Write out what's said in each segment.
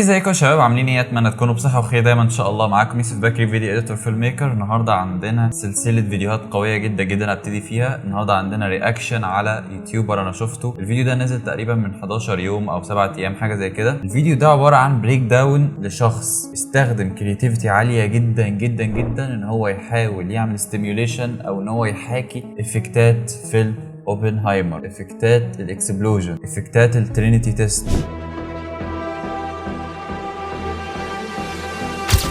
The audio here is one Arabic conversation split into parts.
ازيكم يا شباب، عاملين ايه؟ اتمنى تكونوا بصحه وخير دايما ان شاء الله. معاكم يوسف بكري، فيديو اديتور فيلم ميكر. النهارده عندنا سلسله فيديوهات قويه جدا جدا هبتدي فيها. النهارده عندنا رياكشن على يوتيوبر انا شفته. الفيديو ده نزل تقريبا من 11 يوم او 7 ايام حاجه زي كده. الفيديو ده عباره عن بريك داون لشخص استخدم كرياتيفيتي عاليه جدا جدا جدا ان هو يحاول يعمل ستيميوليشن او ان هو يحاكي افكتات فيلم اوبنهايمر، افكتات الاكسبلوجن، افكتات الترينيتي تيست.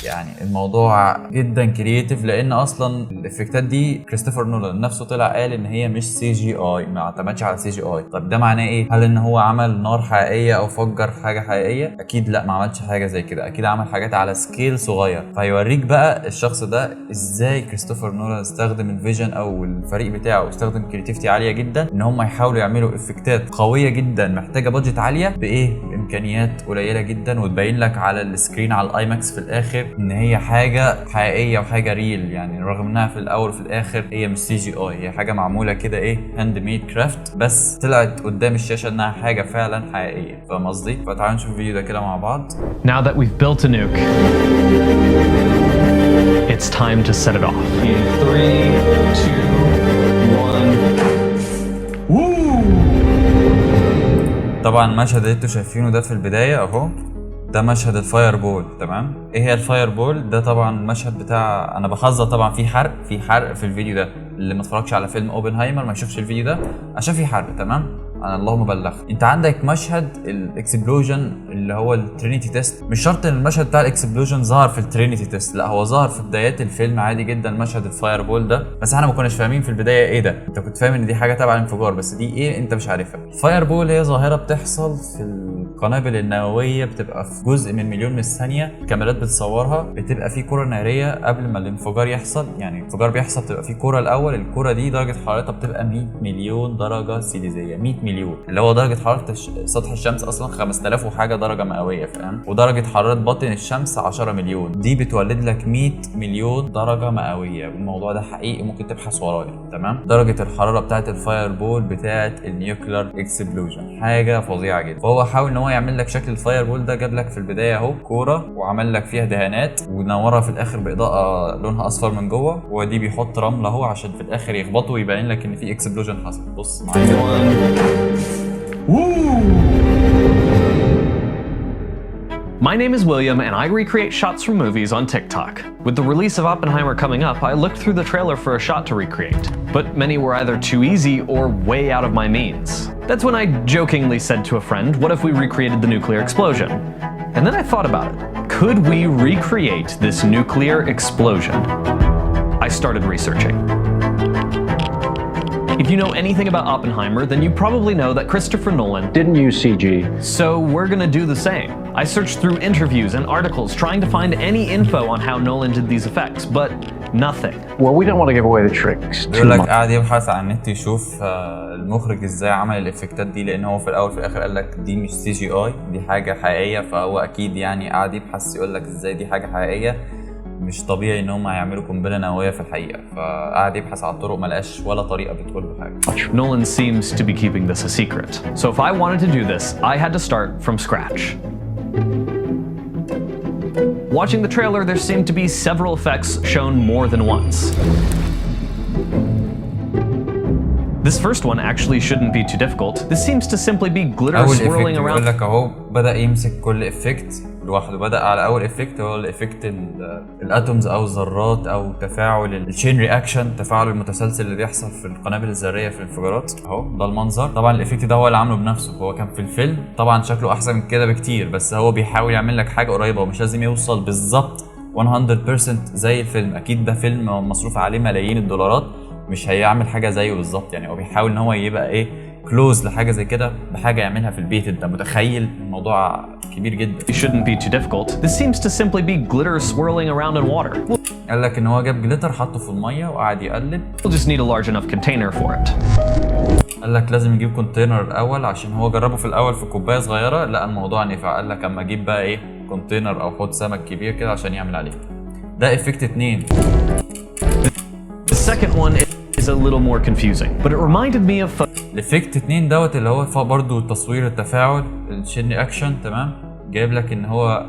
يعني الموضوع جدا كرييتيف، لان اصلا الافكتات دي كريستوفر نولان نفسه طلع قال ان هي مش سي جي اي، ما اعتمدش على سي جي اي. طب ده معناه ايه؟ هل ان هو عمل نار حقيقيه او فجر حاجه حقيقيه؟ اكيد لا، ما عملش حاجه زي كده. اكيد عمل حاجات على سكيل صغير. فيوريك بقى الشخص ده ازاي كريستوفر نولان استخدم الفيجن او الفريق بتاعه استخدم كرياتيفيتي عاليه جدا ان هم يحاولوا يعملوا افكتات قويه جدا محتاجه بادجت عاليه بايه؟ بامكانيات قليله جدا، وتبين لك على السكرين على الاي ماكس في الاخر ان هي حاجه حقيقيه وحاجه ريل. يعني رغم انها في الاول وفي الاخر هي مش سي جي اي، هي حاجه معموله كده ايه، هاند ميد كرافت، بس طلعت قدام الشاشه انها حاجه فعلا حقيقيه. فاهم قصدي؟ فتعالوا نشوف الفيديو ده كده مع بعض. Now that we've built a nuke, it's time to set it off. In 3, 2, 1. طبعا المشهد اللي انتوا شايفينه ده في البدايه اهو، ده مشهد الفاير بول. تمام، ايه هي الفاير بول؟ ده طبعا المشهد بتاع، انا بحذر طبعا في حرق في الفيديو ده. اللي ما اتفرجش على فيلم اوبنهايمر ما يشوفش الفيديو ده عشان في حرق. تمام، انا اللهم بلغ. انت عندك مشهد الاكسبلوجن اللي هو الترينيتي تيست. مش شرط ان المشهد بتاع الاكسبلوجن ظهر في الترينيتي تيست، لا هو ظهر في بدايات الفيلم عادي جدا مشهد الفاير بول ده، بس احنا ما كناش فاهمين في البدايه ايه ده. انت كنت فاهم ان دي حاجه تبع الانفجار، بس دي ايه انت مش عارفها. الفاير بول هي ظاهره بتحصل في القنابل النوويه، بتبقى في جزء من مليون من الثانيه الكاميرات بتصورها، بتبقى في كره ناريه قبل ما الانفجار يحصل. يعني الانفجار بيحصل بتبقى في كره الاول، الكره دي درجه حرارتها بتبقى 100 مليون درجه سيليزيه. 100 مليون اللي هو درجه حراره سطح الشمس اصلا 5000 وحاجه درجه مئويه، فاهم؟ ودرجه حراره باطن الشمس 10 مليون، دي بتولد لك 100 مليون درجه مئويه. والموضوع ده حقيقي، ممكن تبحث ورايا. تمام، درجه الحراره بتاعه الفاير بول بتاعه النيوكلير اكسبلوجن حاجه فظيعه جدا. فهو حاول ان هو يعمل لك شكل الفاير بول ده. جاب لك في البدايه اهو كوره وعمل لك فيها دهانات ونورها في الاخر باضاءه لونها اصفر من جوه، ودي بيحط رمله اهو عشان في الاخر يخبطه ويبين لك ان في اكسبلوجن حصل. بص معايا. My name is William, and I recreate shots from movies on TikTok. With the release of Oppenheimer coming up, I looked through the trailer for a shot to recreate, but many were either too easy or way out of my means. That's when I jokingly said to a friend, what if we recreated the nuclear explosion? And then I thought about it. Could we recreate this nuclear explosion? I started researching. If you know anything about Oppenheimer, then you probably know that Christopher Nolan didn't use CG. So we're gonna do the same. I searched through interviews and articles trying to find any info on how Nolan did these effects, but nothing. Well, we don't want to give away the tricks too بيقول لك much. قاعد يبحث عن النت يشوف المخرج ازاي عمل الافكتات دي، لان هو في الاول في الاخر قال لك دي مش سي جي اي، دي حاجه حقيقيه. فهو اكيد يعني قاعد يبحث يقول لك ازاي دي حاجه حقيقيه. مش طبيعي ان هم هيعملوا قنبله نوويه في الحقيقه. فقعد يبحث على الطرق، ما لقاش ولا طريقه بتقول له حاجه. Nolan seems to be keeping this a secret. So if I wanted to do this, I had to start from scratch. Watching the trailer, there seemed to be several effects shown more than once. This first one actually shouldn't be too difficult. This seems to simply be glitter swirling around. بيقول لك اهو بدأ يمسك كل افكت لوحده. بدأ على اول افكت هو الافكت الاتومز او الذرات او تفاعل الشين رياكشن، تفاعل المتسلسل اللي بيحصل في القنابل الذريه في الانفجارات. اهو ده المنظر. طبعا الافكت ده هو اللي عامله بنفسه. هو كان في الفيلم طبعا شكله احسن من كده بكتير، بس هو بيحاول يعمل لك حاجه قريبه ومش لازم يوصل بالظبط 100% زي الفيلم. اكيد ده فيلم مصروف عليه ملايين الدولارات، مش هيعمل حاجه زيه بالظبط. يعني هو بيحاول ان هو يبقى ايه، كلوز لحاجه زي كده بحاجه يعملها في البيت. انت متخيل الموضوع كبير جدا. It shouldn't be too difficult. This seems to simply be glitter swirling around in water. قال لك ان هو جاب جليتر حطه في الميه وقعد يقلب. We'll just need a large enough container for it. قال لك لازم يجيب كونتينر الاول، عشان هو جربه في الاول في كوبايه صغيره لا الموضوع نفع. قال لك اما اجيب بقى ايه، كونتينر او حوض سمك كبير كده عشان يعمل عليه. ده افكت 2. The second one is a little more confusing, but it reminded me of الافكت 2 دوت اللي هو برضه تصوير التفاعل الشين رياكشن. تمام، جايب لك ان هو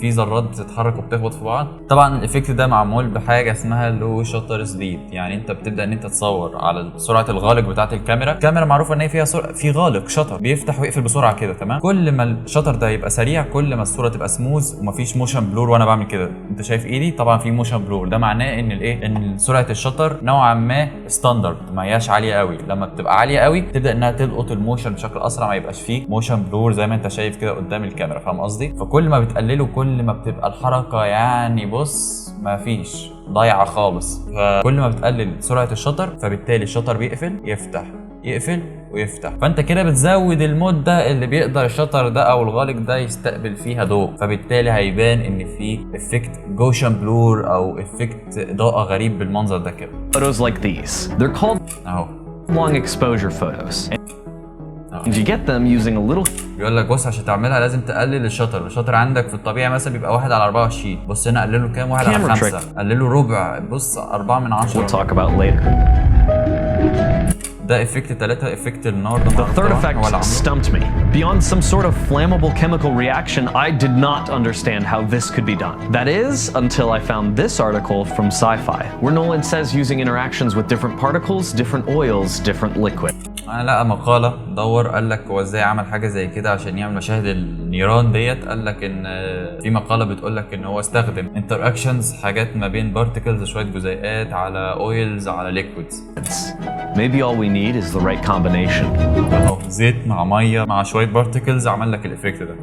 في ذرات بتتحرك وبتخبط في بعض. طبعا الايفكت ده معمول بحاجه اسمها لو شاتر سبيد، يعني انت بتبدا ان انت تصور على سرعه الغالق بتاعه الكاميرا معروفه ان هي فيها في غالق شطر بيفتح ويقفل بسرعه كده، تمام. كل ما الشطر ده يبقى سريع كل ما الصوره تبقى سموز ومفيش موشن بلور. وانا بعمل كده انت شايف ايدي طبعا في موشن بلور، ده معناه ان الايه ان سرعه الشطر نوعا ما ستاندرد ما هياش عاليه قوي. لما بتبقى عاليه قوي تبدا انها تلقط الموشن بشكل اسرع، ما يبقاش فيه موشن بلور زي ما انت شايف كده قدام الكاميرا، فاهم قصدي؟ فكل ما بتقلله كل ما بتبقى الحركه يعني بص ما فيش ضايعه خالص. فكل ما بتقلل سرعه الشطر فبالتالي الشطر بيقفل يفتح يقفل ويفتح، فانت كده بتزود المده اللي بيقدر الشطر ده او الغالق ده يستقبل فيها ضوء، فبالتالي هيبان ان في افكت جوشن بلور او افكت اضاءه غريب بالمنظر ده كده. Photos like these. They're called اهو long exposure photos. And you get them using a little بيقول لك بص عشان تعملها لازم تقلل الشطر عندك في الطبيعي مثلا بيبقى 1/24. بص هنا قلله كام؟ 1/5. قلله ربع، بص 4/10. we'll talk about later. ده افكت 3 افكت النار ده. The third effect stumped me. Beyond some sort of flammable chemical reaction, I did not understand how this could be done. That is, until I found this article from Sci-Fi, where Nolan says using interactions with different particles, different oils, different liquid. انا لقى مقاله دور قال لك هو ازاي عمل حاجه زي كده عشان يعمل مشاهد النيران ديت. قال لك ان في مقاله بتقول لك ان هو استخدم انتراكشنز حاجات ما بين بارتكلز شويه جزيئات على اويلز على ليكويدز. Maybe all we need is the right combination. اهو زيت مع ميه مع شويه بارتكلز عمل لك الايفكت ده.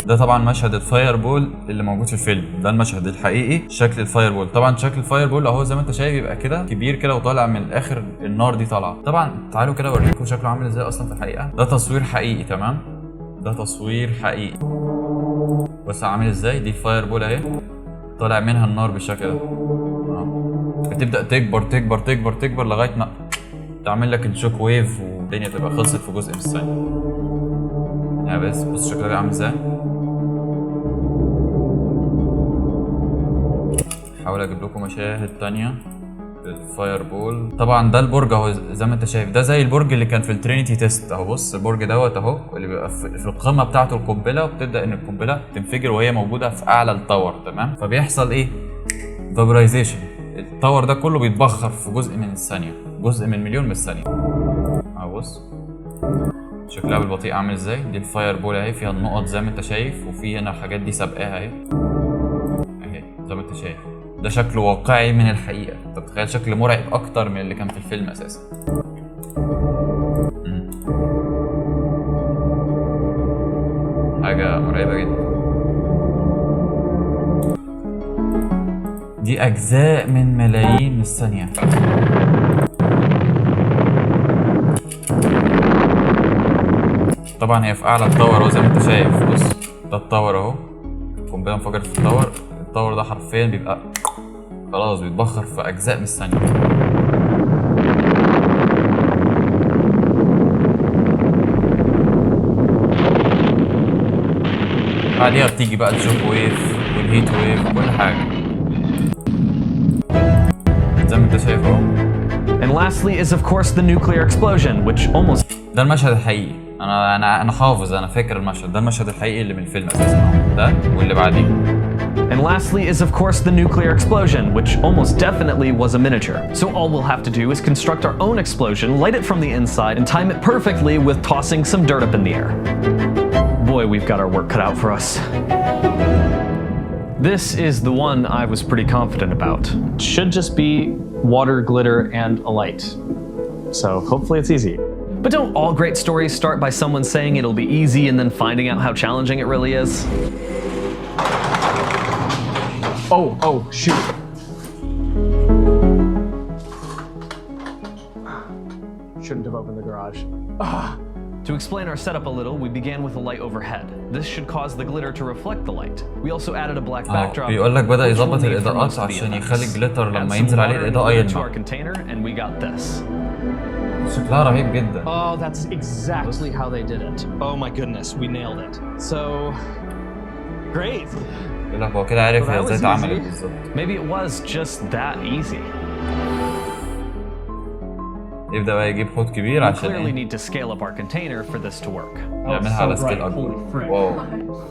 ده طبعا مشهد الفاير بول اللي موجود في الفيلم، ده المشهد الحقيقي شكل الفاير بول. طبعا شكل الفاير بول اهو زي ما انت شايف يبقى كده كبير كده وطالع من الاخر النار دي طالعه. طبعا تعالوا كده اوريكم شكله عامل ازاي اصلا في الحقيقه. ده تصوير حقيقي، تمام، ده تصوير حقيقي. بص عامل ازاي، دي الفاير بول اهي طالع منها النار بالشكل ده. بتبدا تكبر تكبر تكبر تكبر لغايه ما تعمل لك الشوك ويف والدنيا تبقى خلصت في جزء من الثانيه. يعني بس بص شكلها عامل ازاي. حاول اجيب لكم مشاهد تانية الفاير بول. طبعا ده البرج اهو زي ما انت شايف، ده زي البرج اللي كان في الترينيتي تيست اهو. بص البرج دوت اهو اللي بيبقى في القمه بتاعته القنبله، وبتبدا ان القنبله تنفجر وهي موجوده في اعلى التاور، تمام. فبيحصل ايه؟ فابرايزيشن. التاور ده كله بيتبخر في جزء من الثانيه، جزء من مليون من الثانيه. اهو بص شكلها بالبطيء عامل ازاي. دي الفاير بول اهي فيها النقط زي ما انت شايف، وفي هنا الحاجات دي سابقاها اهي اهي زي ما انت شايف. ده شكل واقعي من الحقيقه، انت بتخيل شكل مرعب اكتر من اللي كان في الفيلم اساسا. حاجه مرعبه جدا. دي اجزاء من ملايين من الثانيه. طبعا هي في اعلى التاور اهو زي ما انت شايف. بص ده التاور اهو، قنبله انفجرت في التاور. التاور ده حرفيا بيبقى خلاص بيتبخر في اجزاء من الثانيه. بعديها بتيجي بقى الشوك ويف والهيت ويف وكل حاجه زي ما انت شايف اهو. And lastly is of course the nuclear explosion, which almost ده المشهد الحقيقي. انا حافظ، انا فاكر المشهد ده، المشهد الحقيقي اللي من الفيلم اساسا اهو، ده واللي بعديه. And lastly is of course the nuclear explosion, which almost definitely was a miniature. So all we'll have to do is construct our own explosion, light it from the inside, and time it perfectly with tossing some dirt up in the air. Boy, we've got our work cut out for us. This is the one I was pretty confident about. It should just be water, glitter, and a light. So hopefully it's easy. But don't all great stories start by someone saying it'll be easy and then finding out how challenging it really is? Oh, shoot. Shouldn't have opened the garage. To explain our setup a little, we began with a light overhead. This should cause the glitter to reflect the light. We also added a black backdrop. بيقول لك بدأ يظبط الإضاءات عشان يخلي الجليتر لما ينزل عليه الإضاءة يلمع. And we got this. شكلها رهيب جدا. Oh, that's exactly how they did it. Oh my goodness, we nailed it. So great. بيقول لك هو كده عارف هي ازاي اتعملت بالظبط. Maybe it was just that easy. يبدا بقى يجيب حوض كبير We عشان clearly ايه؟ need to scale up our container for this to work. يعملها على سكيل اكبر. واو.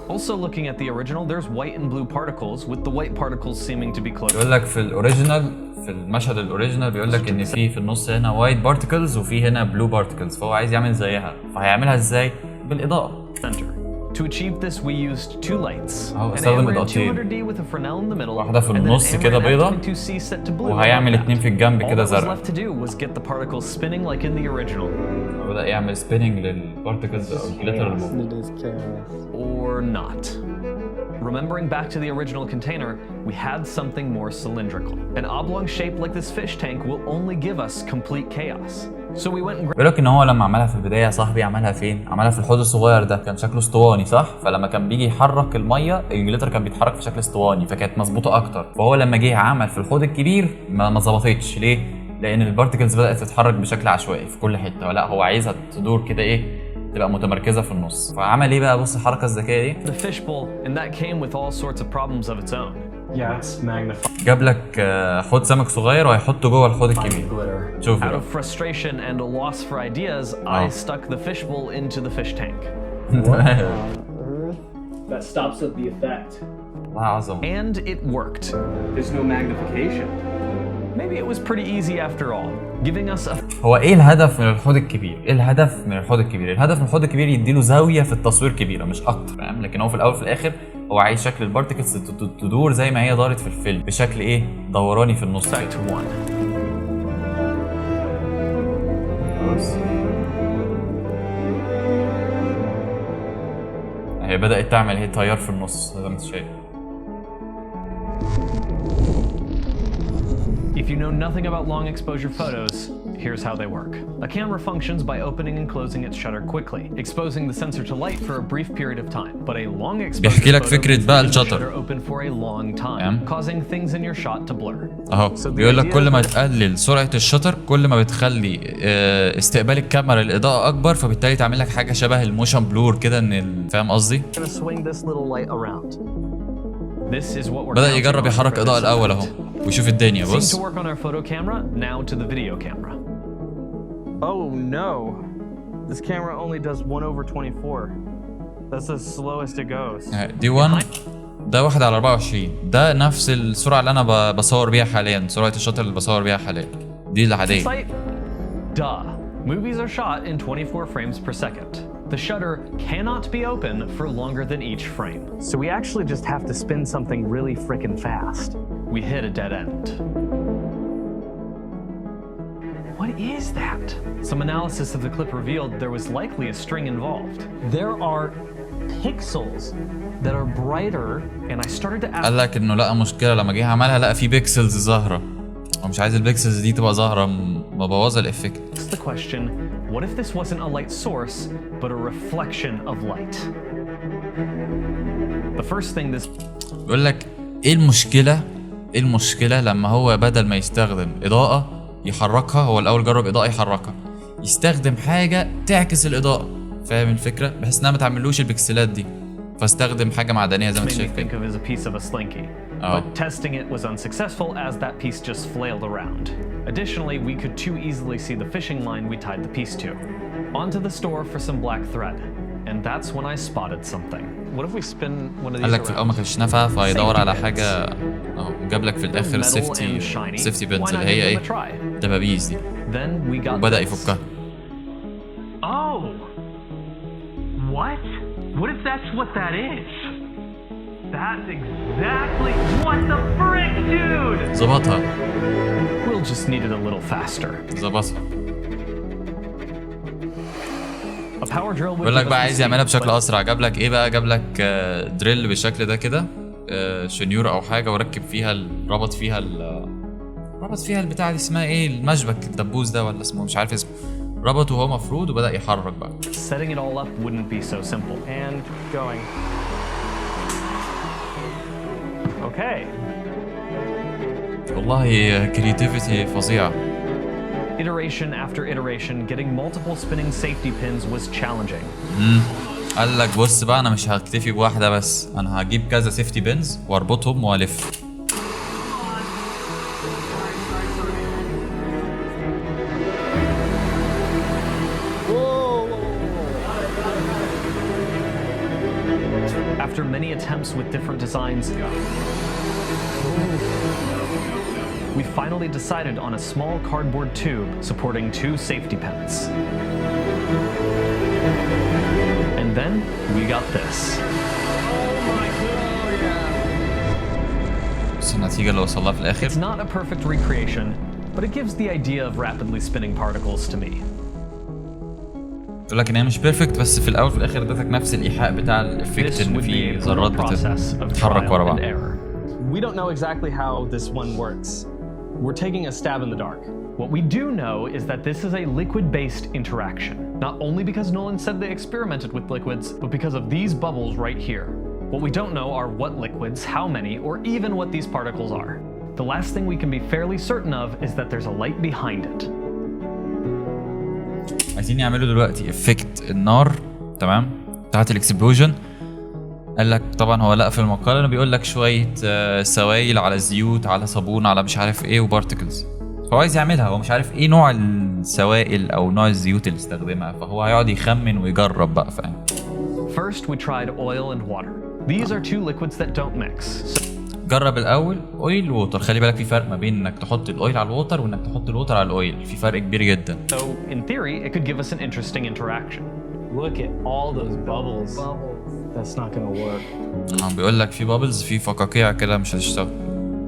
Also looking at the original, there's white and blue particles, with the white particles seeming to be close. بيقول لك في الاوريجينال، في المشهد الاوريجينال بيقول لك ان في النص هنا وايت بارتكلز وفي هنا بلو بارتكلز، فهو عايز يعمل زيها، فهيعملها ازاي؟ بالاضاءه. Center. To achieve this, we used two lights. أهو An استخدم Amaran إضاءتين. 200D with a Fresnel in the middle, واحدة في and then النص an كده Amaran بيضة، F22C set to blue. وهيعمل above اتنين that. في الجنب All كده that was زرق. left to do was get the particles spinning like in the original. بدأ يعمل سبيننج للبارتكلز او الجليتر اللي Or not. Remembering back to the original container, we had something more cylindrical. An oblong shape like this fish tank will only give us complete chaos. So we went and بيقول لك ان هو لما عملها في البدايه يا صاحبي عملها فين؟ عملها في الحوض الصغير ده، كان شكله اسطواني صح؟ فلما كان بيجي يحرك الميه الجليتر كان بيتحرك في شكل اسطواني، فكانت مظبوطه اكتر. فهو لما جه عمل في الحوض الكبير ما ظبطتش. ليه؟ لان البارتكلز بدات تتحرك بشكل عشوائي في كل حته، ولا هو عايزها تدور كده ايه؟ تبقى متمركزه في النص. فعمل ايه بقى؟ بص الحركه الذكيه دي. the fishbowl, and that came with all sorts of problems of its own. Yeah, it's magnified. جاب لك حوض سمك صغير وهيحطه جوه الحوض الكبير. Glitter. شوف Out بقى. of frustration and a loss for ideas, I stuck the fishbowl into the fish tank. That stops up the effect. والله عظمه. And it worked. There's no magnification. Maybe it was pretty easy after all, giving us a هو ايه الهدف من الحوض الكبير؟ ايه الهدف من الحوض الكبير؟ الهدف من الحوض الكبير يديله زاويه في التصوير كبيره مش اكتر، فاهم؟ لكن هو في الاول في الاخر هو عايز شكل البارتكلز تدور زي ما هي دارت في الفيلم بشكل ايه؟ دوراني في النص كده. effect one. بص. هي بدأت تعمل هي تيار في النص زي ما انت شايف. If you know nothing about long exposure photos, here's how they work. A camera functions by opening and closing its shutter quickly, exposing the sensor to light for a brief period of time. But a long exposure بيحكي لك photo فكرة means بقى leaving the الشطر. shutter open for a long time, تمام. causing things in your shot to blur. اهو بيقول لك كل ما تقلل سرعة الشطر كل ما بتخلي استقبال الكاميرا للإضاءة أكبر، فبالتالي تعمل لك حاجة شبه الموشن بلور كده فاهم قصدي؟ I'm gonna swing this little light around. This is what we're بدأ counting يجرب on يحرك for إضاءة this الأول effect. أهو ويشوف الدنيا. Seemed بص to work on our photo camera, now to the video camera. Oh no. This camera only does 1/24. That's the slowest it goes. دي 1 ده 1 على 24. ده نفس السرعة اللي أنا بصور بيها حاليا، سرعة الشطر اللي بصور بيها حاليا دي العادية. Sight? Duh. Movies are shot in 24 frames per second. The shutter cannot be open for longer than each frame. So we actually just have to spin something really frickin' fast. We hit a dead end. What is that? Some analysis of the clip revealed there was likely a string involved. There are pixels that are brighter. And I started to ask قال لك انه لقى مشكله لما جه عملها، لقى في بيكسلز ظاهره ومش عايز البيكسلز دي تبقى ظاهره مبوظه الافكت. the question, what if this wasn't a light source, but a reflection of light? The first thing this بيقول لك ايه المشكله لما هو بدل ما يستخدم اضاءه يحركها، هو الاول جرب اضاءه يحركها، يستخدم حاجه تعكس الاضاءه، فاهم الفكره؟ بحيث انها ما تعملوش البكسلات دي، فاستخدم حاجه معدنيه زي ما انت made me شايف think كده. of as a piece of a slinky. Oh. But testing it was unsuccessful as that piece just flailed around. Additionally, we could too easily see the fishing line we tied the piece to. Onto the store for some black thread. And that's when I spotted something. What if we spin one of قال these لك في الاول ما around? كانش نافع فيدور Safety على pins. حاجه اهو، جاب لك في الاخر Metal and shiny. السيفتي Why بينز not اللي هي give ايه؟ them a try? دبابيز دي، Then we got وبدا this. يفكها. Oh! What? What if that's what that is? That's exactly what the frick, dude! ظبطها We'll just need it a little faster. ظبطها. A power drill would بيقول لك give us بقى the عايز يعملها speed, بشكل but اسرع. جاب لك ايه بقى؟ جاب لك دريل بالشكل ده كده، شنيور او حاجه، وركب فيها ربط فيها البتاعه دي اسمها ايه؟ المشبك الدبوس ده ولا اسمه مش عارف اسمه. ربطه وهو مفروض وبدا يحرك بقى. setting it all up wouldn't be so simple. And going. Okay. والله كرياتيفيتي فظيعه. Iteration after iteration, getting multiple spinning safety pins was challenging. قال لك بص بقى انا مش هكتفي بواحده بس، انا هجيب كذا سيفتي بينز واربطهم والف. many attempts with different designs, we finally decided on a small cardboard tube supporting 2 safety pins. And then we got this. بس النتيجة اللي وصلها في الآخر. It's not a perfect recreation, but it gives the idea of rapidly spinning particles to me. يقول لك ان هي مش بيرفكت بس في الاول وفي الاخر ادتك نفس الايحاء بتاع الافكت ان في ذرات بتتحرك ورا بعض. We don't know exactly how this one works. We're taking a stab in the dark. What we do know is that this is a liquid-based interaction. Not only because Nolan said they experimented with liquids, but because of these bubbles right here. What we don't know are what liquids, how many, or even what these particles are. The last thing we can be fairly certain of is that there's a light behind it. عايزين يعملوا دلوقتي افكت النار، تمام، بتاعت الاكسبلوجن. قال لك طبعا هو لقى في المقاله انه بيقول لك شويه سوائل على زيوت على صابون على مش عارف ايه وبارتكلز، هو عايز يعملها، هو مش عارف ايه نوع السوائل او نوع الزيوت اللي استخدمها، فهو هيقعد يخمن ويجرب بقى، فاهم. First we tried oil and water. These are 2 liquids that don't mix. جرب الاول اويل ووتر، خلي بالك في فرق ما بين انك تحط الاويل على الووتر وانك تحط الووتر على الاويل، في فرق كبير جدا. So in theory it could give us an interesting interaction. Look at all those bubbles. That's not gonna work. بيقول لك في بابلز، في فقاقيع كده مش هتشتغل.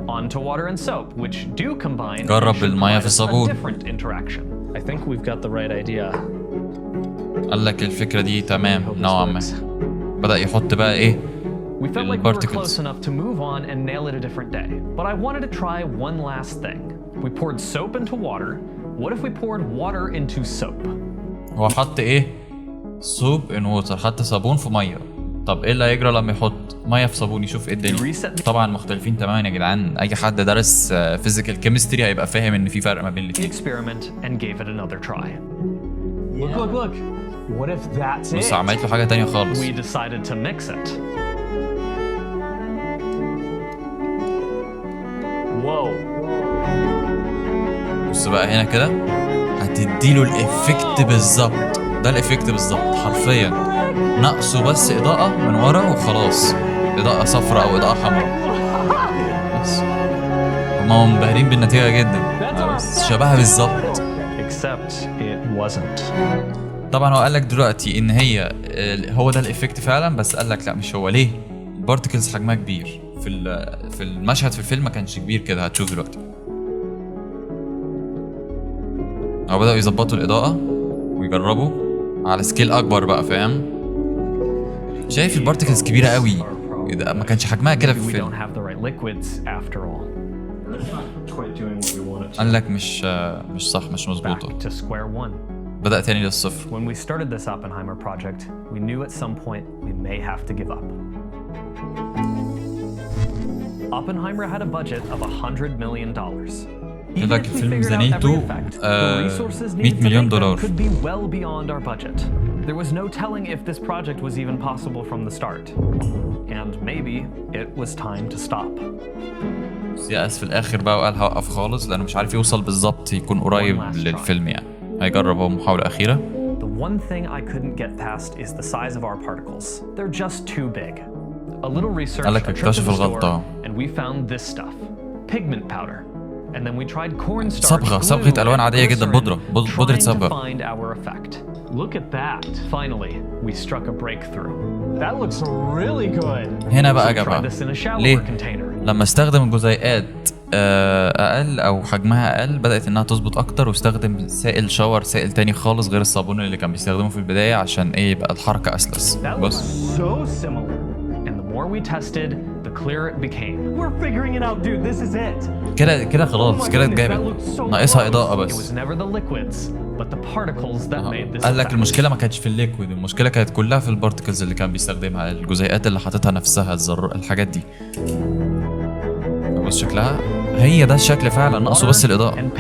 On to water and soap, which do combine. جرب بالمية في الصابون. Different interaction. I think we've got the right idea. قال لك الفكرة دي تمام نوعا ما. بدأ يحط بقى ايه We felt like we were close enough to move on and nail it a different day. But I wanted to try one last thing. We poured soap into water. What if we poured water into soap? هو حط ايه؟ soap in water، حط صابون في ميه. طب ايه اللي هيجرى لما يحط ميه في صابون؟ يشوف ايه الدنيا. طبعا مختلفين تماما يا جدعان، اي حد درس فيزيكال كيمستري هيبقى فاهم ان في فرق ما بين الاثنين. Experiment and gave it another try. Look. What if that's it? بص عملت له حاجه تانية خالص. We decided to mix it. Whoa. بص بقى هنا كده هتديله الافكت بالظبط، ده الافكت بالظبط حرفيا، ناقصه بس اضاءه من ورا وخلاص، اضاءه صفراء او اضاءه حمراء بس. هما منبهرين بالنتيجه جدا، بس شبهها بالظبط. Except it wasn't. طبعا هو قال لك دلوقتي ان هو ده الافكت فعلا، بس قال لك لا مش هو. ليه؟ البارتكلز حجمها كبير، في المشهد في الفيلم ما كانش كبير كده، هتشوف دلوقتي. هو بدأوا يظبطوا الإضاءة ويجربوا على سكيل أكبر بقى، فاهم؟ شايف البارتكلز كبيرة قوي، ما كانش حجمها كده في الفيلم. قال لك مش صح، مش مظبوطة. بدأ تاني للصفر. When we started this Oppenheimer project, we knew at some point we may have to give up. Oppenheimer had a budget of $100 million. يقول لك الفيلم ميزانيته $100 مليون. Could be well beyond our budget. There was no telling if this project was even possible from the start. And maybe it was time to stop. يأس في الآخر بقى وقال هوقف خالص لأنه مش عارف يوصل بالظبط يكون قريب للفيلم يعني. هيجرب هو محاولة أخيرة. The one thing I couldn't get past is the size of our particles. They're just too big. A little research, قال لك اكتشف الغلطة. and we found this stuff, pigment powder. And then we tried cornstarch, صبغة ألوان عادية جدا، بودرة صبغة. to find our effect. Look at that. Finally, we struck a breakthrough. That looks really good. هنا بقى جابها. ليه؟ container. لما استخدم الجزيئات أقل أو حجمها أقل بدأت إنها تظبط أكتر، واستخدم سائل شاور، سائل تاني خالص غير الصابون اللي كان بيستخدمه في البداية عشان إيه يبقى الحركة أسلس. بص. So similar. And the more we tested, the clearer it became. We're figuring it out, dude. This is it. كده خلاص، كده اتجابت، ناقصها إضاءة It was بس. never the liquids, but the particles that made this. قال لك المشكلة ما كانتش في الليكويد، المشكلة كانت كلها في البارتكلز اللي كان بيستخدمها، الجزيئات اللي حاططها نفسها، الحاجات دي. بص شكلها، هي ده الشكل فعلا، ناقصه بس الإضاءة.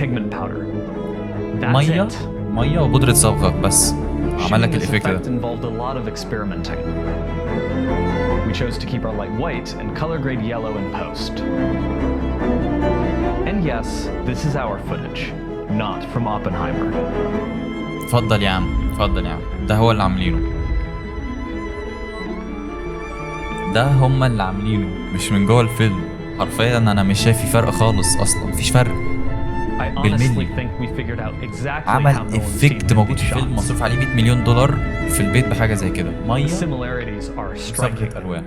مية وبودرة صبغة بس عمل لك الإفكت ده. We chose to keep our light white and color grade yellow in post. And yes, this is our footage, not from Oppenheimer. اتفضل يا عم، اتفضل يا عم، ده هو اللي عاملينه. ده هم اللي عاملينه مش من جوه الفيلم. حرفيا انا مش شايف في فرق خالص، اصلا مفيش فرق بالملي. عمل افكت موجود في الفيلم مصروف عليه 100 مليون دولار في البيت بحاجه زي كده، ميه وصبغه الوان.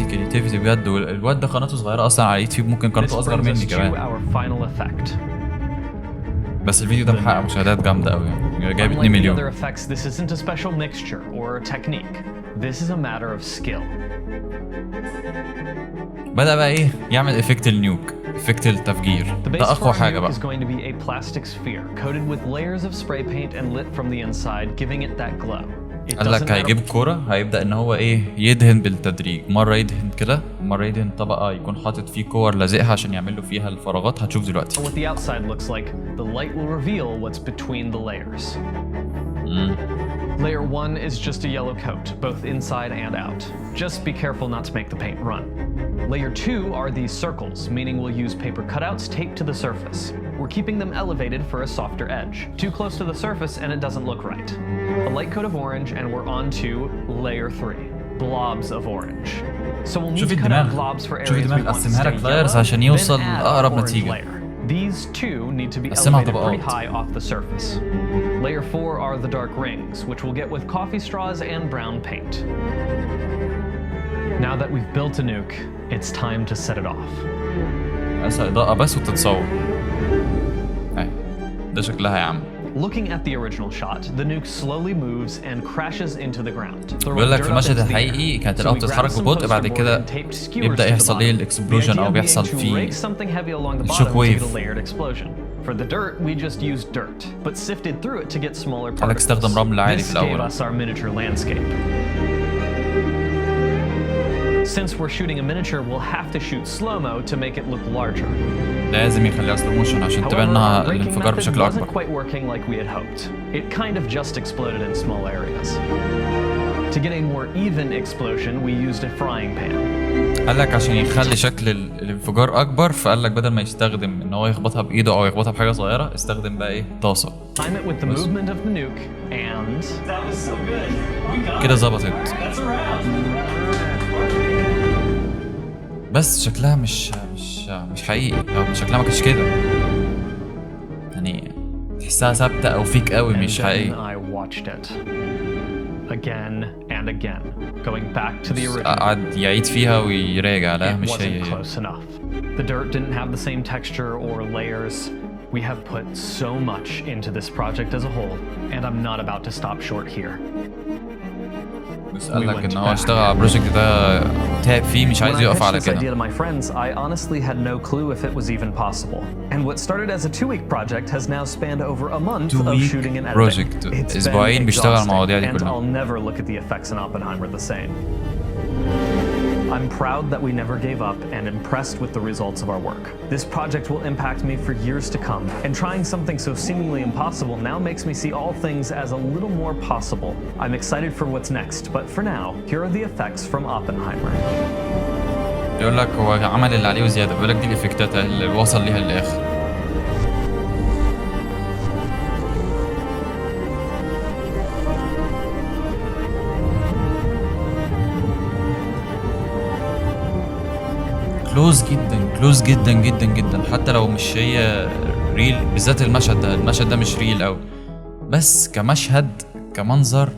كريتيفيتي بجد. والواد ده قناته صغيره اصلا على يوتيوب، ممكن قناته اصغر مني كمان، بس الفيديو ده محقق مشاهدات جامده قوي يعني جايب 2 مليون. بدأ بقى ايه يعمل افكت النيوك، افكت التفجير، ده اقوى حاجه بقى. قال لك هيجيب كوره، هيبدا ان هو ايه يدهن بالتدريج، مره يدهن كده، مره يدهن طبقه يكون حاطط فيه كور لازقها عشان يعمل له فيها الفراغات. هتشوف دلوقتي. Layer 1 is just a yellow coat, both inside and out. Just be careful not to make the paint run. Layer 2 are these circles, meaning we'll use paper cutouts taped to the surface. We're keeping them elevated for a softer edge. Too close to the surface and it doesn't look right. A light coat of orange and we're on to layer 3, blobs of orange. So we'll need to cut out blobs for areas we want to stay yellow, عشان يوصل لأقرب نتيجة. These two need to be elevated pretty high off the surface. Layer 4 are the dark rings, which we'll get with coffee straws and brown paint. Now that we've built a nuke, it's time to set it off. إضاءة بس وتتصور. ده شكلها يا عم. Looking at the original shot, the nuke slowly moves and crashes into the ground. بيقول لك في المشهد الحقيقي كانت الأرض بتتحرك ببطء، بعد كده يبدأ يحصل ايه الاكسبلوجن أو بيحصل فيه الشوك ويف. For the dirt, we just used dirt, but sifted through it to get smaller particles. قال لك استخدم رمل عادي في الأول. This gave us our miniature landscape. Since we're shooting a miniature, we'll have to shoot slow-mo to make it look larger. لازم يخليها سلو موشن عشان تبان انها الانفجار بشكل اكبر. Wasn't quite working like we had hoped. It kind of just exploded in small areas. To get a more even explosion, we used a frying pan. قال لك عشان يخلي شكل الانفجار اكبر، فقال لك بدل ما يستخدم ان هو يخبطها بايده او يخبطها بحاجه صغيره، استخدم بقى ايه طاسه. Time it with the movement of the nuke and That was so good. كده ظبطت. That's a wrap. بس شكلها مش حقيقي، أو شكلها ما كانش كده يعني، تحسها ثابته او فيك قوي مش حقيقي. I watched it again and again, going back to the original. قعد يعيد فيها ويراجع، لا مش هي. Close enough. The dirt didn't have the same texture or layers. We have put so much into this project as a whole, and I'm not about to stop short here. بس قال لك ان هو اشتغل على البروجكت ده تعب فيه، مش عايز يقف على كده. When I pitched this idea to my friends, I honestly had no clue if it was even possible. And what started as a 2-week project has now spanned over a month of shooting and editing. It's اسبوعين بيشتغل على المواضيع دي and كلها. I'll never look at the effects in Oppenheimer the same. I'm proud that we never gave up and impressed with the results of our work. This project will impact me for years to come, and trying something so seemingly impossible now makes me see all things as a little more possible. I'm excited for what's next, but for now, here are the effects from Oppenheimer. يقول لك هو عمل اللي عليه وزياده، بيقول لك دي الافكتات اللي وصل ليها للاخر. كلوز جدا حتى لو مش هي ريل، بالذات المشهد ده مش ريل قوي، بس كمشهد كمنظر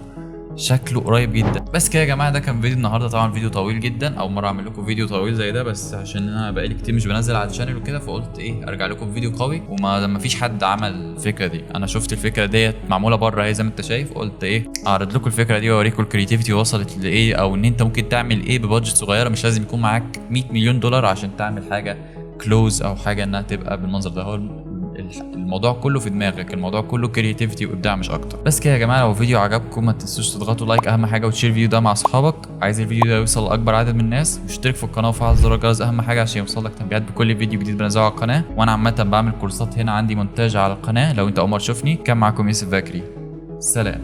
شكله قريب جدا. بس كده يا جماعه، ده كان فيديو النهارده، طبعا فيديو طويل جدا، اول مره اعمل لكم فيديو طويل زي ده، بس عشان انا بقالي كتير مش بنزل على الشانل وكده، فقلت ايه ارجع لكم فيديو قوي. وما فيش حد عمل الفكره دي، انا شفت الفكره ديت معموله بره اهي زي ما انت شايف، قلت ايه اعرض لكم الفكره دي واوريكم الكرياتيفيتي وصلت لايه، او ان انت ممكن تعمل ايه ببادجت صغيره، مش لازم يكون معاك 100 مليون دولار عشان تعمل حاجه كلوز او حاجه انها تبقى بالمنظر ده. هو الموضوع كله في دماغك، الموضوع كله كرياتيفيتي وابداع مش اكتر. بس كده يا جماعه، لو الفيديو عجبكم ما تنسوش تضغطوا لايك اهم حاجه، وتشير الفيديو ده مع اصحابك. عايز الفيديو ده يوصل لاكبر عدد من الناس، واشترك في القناه وفعل زر الجرس اهم حاجه عشان يوصلك تنبيهات بكل فيديو جديد بنزله على القناه. وانا عامه بعمل كورسات هنا عندي مونتاج على القناه، لو انت اول مره تشوفني. كان معاكم يوسف بكري، سلام.